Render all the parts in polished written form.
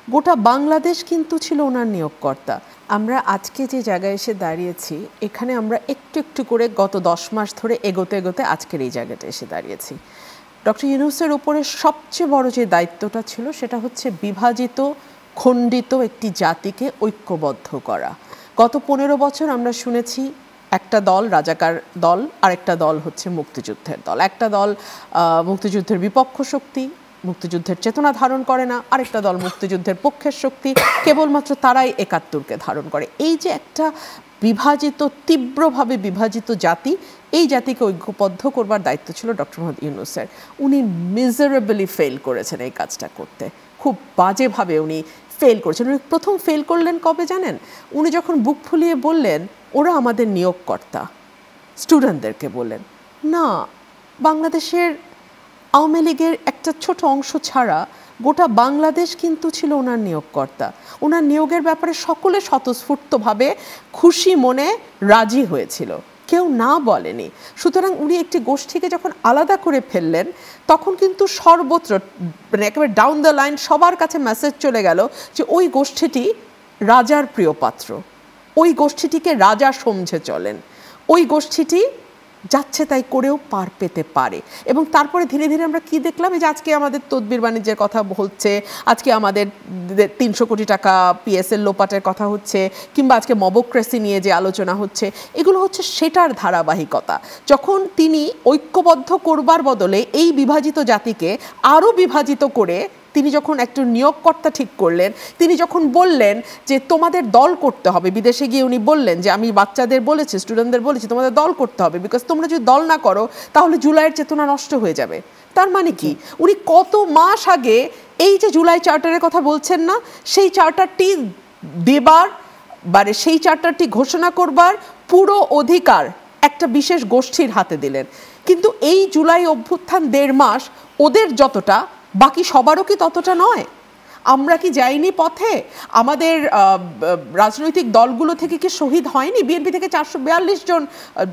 গোটা বাংলাদেশ কিন্তু ছিল ওনার নিয়োগকর্তা। আমরা আজকে যে জায়গায় এসে দাঁড়িয়েছি, এখানে আমরা একটু একটু করে গত 10 মাস ধরে এগোতে এগোতে আজকের এই জায়গাটা এসে দাঁড়িয়েছি। ডক্টর ইউনূসের উপরে সবচেয়ে বড় যে দায়িত্বটা ছিল সেটা হচ্ছে বিভাজিত, খণ্ডিত একটি জাতিকে ঐক্যবদ্ধ করা। গত 15 বছর আমরা শুনেছি একটা দল রাজাকার দল, আরেকটা দল হচ্ছে মুক্তিযুদ্ধের দল। একটা দল মুক্তিযুদ্ধের বিপক্ষ শক্তি, মুক্তিযুদ্ধের চেতনা ধারণ করে না, আরেকটা দল মুক্তিযুদ্ধের পক্ষের শক্তি, কেবলমাত্র তারাই ৭১কে ধারণ করে। এই যে একটা বিভাজিত, তীব্রভাবে বিভাজিত জাতি, এই জাতিকে ঐক্যবদ্ধ করবার দায়িত্ব ছিল ডক্টর মোহাম্মদ ইউনূসের। উনি মিজারেবলি ফেল করেছেন এই কাজটা করতে, খুব বাজেভাবে উনি ফেল করেছেন। উনি প্রথম ফেল করলেন কবে জানেন? উনি যখন বুক ফুলিয়ে বললেন ওরা আমাদের নিয়োগকর্তা, স্টুডেন্টদেরকে বললেন না, বাংলাদেশের আওয়ামী লীগের একটা ছোট অংশ ছাড়া গোটা বাংলাদেশ কিন্তু ছিল ওনার নিয়োগকর্তা। ওনার নিয়োগের ব্যাপারে সকলে স্বতঃস্ফূর্তভাবে খুশি মনে রাজি হয়েছিল, কেউ না বলেনি। সুতরাং উনি একটি গোষ্ঠীকে যখন আলাদা করে ফেললেন, তখন কিন্তু সর্বত্র মানে একেবারে ডাউন দ্য লাইন সবার কাছে মেসেজ চলে গেল যে ওই গোষ্ঠীটি রাজার প্রিয় পাত্র, ওই গোষ্ঠীটিকে রাজা সমঝে চলেন, ওই গোষ্ঠীটি যাচ্ছে তাই করেও পার পেতে পারে। এবং তারপরে ধীরে ধীরে আমরা কি দেখলাম, এই যে আজকে আমাদের তদবির বাণিজ্যের কথা হচ্ছে, আজকে আমাদের ৩০০ কোটি টাকা পিএসএল লোপাটের কথা হচ্ছে, কিংবা আজকে মবক্রেসি নিয়ে যে আলোচনা হচ্ছে, এগুলো হচ্ছে সেটার ধারাবাহিকতা। যখন তিনি ঐক্যবদ্ধ করবার বদলে এই বিভাজিত জাতিকে আরও বিভাজিত করে তিনি যখন একটা নিয়োগকর্তা ঠিক করলেন, তিনি যখন বললেন যে তোমাদের দল করতে হবে, বিদেশে গিয়ে উনি বললেন যে আমি বাচ্চাদের বলেছি, স্টুডেন্টদের বলেছি তোমাদের দল করতে হবে, বিকজ তোমরা যদি দল না করো তাহলে জুলাইয়ের চেতনা নষ্ট হয়ে যাবে। তার মানে কি, উনি কত মাস আগে এই যে জুলাই চার্টারের কথা বলছেন না, সেই চার্টারটি দেবার মানে সেই চার্টারটি ঘোষণা করবার পুরো অধিকার একটা বিশেষ গোষ্ঠীর হাতে দিলেন। কিন্তু এই জুলাই অভ্যুত্থান ১.৫ মাস ওদের যতটা, বাকি সবারও কি ততটা নয়? আমরা কি যাইনি পথে? আমাদের রাজনৈতিক দলগুলো থেকে কি শহীদ হয়নি? বিএনপি থেকে ৪৪২ জন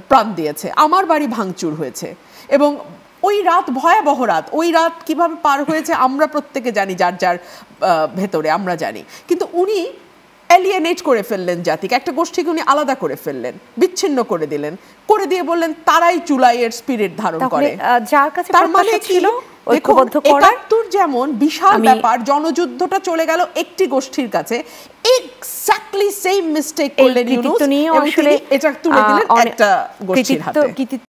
প্রাণ দিয়েছে, আমার বাড়ি ভাঙচুর হয়েছে, এবং ওই রাত ভয়াবহ রাত, ওই রাত কিভাবে পার হয়েছে আমরা প্রত্যেকে জানি, যার যার ভেতরে আমরা জানি। কিন্তু উনি এলিয়েনেট করে ফেললেন জাতিকে, একটা গোষ্ঠীকে উনি আলাদা করে ফেললেন, বিচ্ছিন্ন করে দিলেন, করে দিয়ে বললেন তারাই জুলাইয়ের স্পিরিট ধারণ করে। যার কাছে তার মানে ছিল ঐক্যবদ্ধ করা। ৭১ যেমন বিশাল ব্যাপার, জনযুদ্ধটা চলে গেল একটি গোষ্ঠীর কাছে, এক্স্যাক্টলি সেম মিস্টেক করলেন ইউনূস, এবং তিনি এটা তুলে দিলেন একটা গোষ্ঠীর হাতে।